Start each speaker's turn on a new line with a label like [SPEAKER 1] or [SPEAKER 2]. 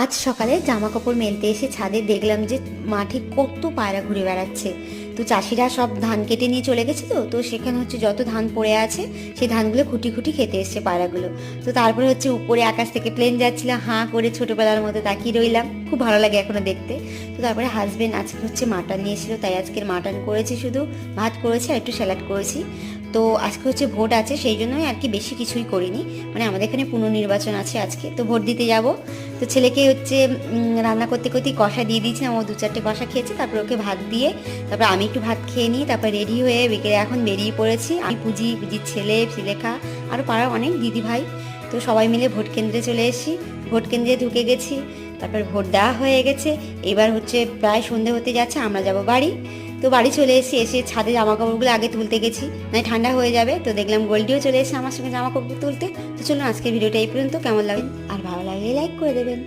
[SPEAKER 1] আজ সকালে জামা কাপড় মেলতে এসে ছাদে দেখলাম যে মাঠে কত পায়রা ঘুরে বেড়াচ্ছে। তো চাষিরা সব ধান কেটে নিয়ে চলে গেছে, তো সেখানে হচ্ছে যত ধান পড়ে আছে সেই ধানগুলো খুঁটি খুঁটি খেতে এসছে পায়রাগুলো। তো তারপরে হচ্ছে উপরে আকাশ থেকে প্লেন যাচ্ছিল, হাঁ করে ছোটোবেলার মতো তাকিয়ে রইলাম, খুব ভালো লাগে এখনো দেখতে। তো তারপরে হাজবেন্ড আজকে হচ্ছে মাটন নিয়েছিল, তাই আজকের মাটন করেছি, শুধু ভাত করেছি আর একটু স্যালাড করেছি। তো আজকে হচ্ছে ভোট আছে, সেই জন্যই আর কি বেশি কিছুই করিনি, মানে আমাদের এখানে পুনর্নির্বাচন আছে আজকে, তো ভোট দিতে যাব। তো ছেলেকে হচ্ছে রান্না করতে করতেই কষা দিয়ে দিয়েছিলাম, ও 2-4টে কষা খেয়েছে, তারপর ওকে ভাত দিয়ে তারপর আমি একটু ভাত খেয়ে নিই, তারপর রেডি হয়ে বিকেলে এখন বেরিয়ে পড়েছি। আমি পুজির ছেলে, শ্রীলেখা, আরও পাড়ার অনেক দিদি ভাই, তো সবাই মিলে ভোট কেন্দ্রে চলে এসেছি। ভোট কেন্দ্রে ঢুকে গেছি, তারপর ভোট দেওয়া হয়ে গেছে। এবার হচ্ছে প্রায় সন্ধে হতে যাচ্ছে, আমরা যাব বাড়ি। তো বাড়ি চলে এসে ছাদে জামা কাপড়গুলো আগে তুলতে গেছি, মানে ঠান্ডা হয়ে যাবে। তো দেখলাম গোল্ডিও চলে এসে আমার সঙ্গে জামা কাপড় তুলতে। তো চলুন আজকের ভিডিওটা এই পর্যন্ত, কেমন লাগে আর ভালো লাগলে লাইক করে দেবেন।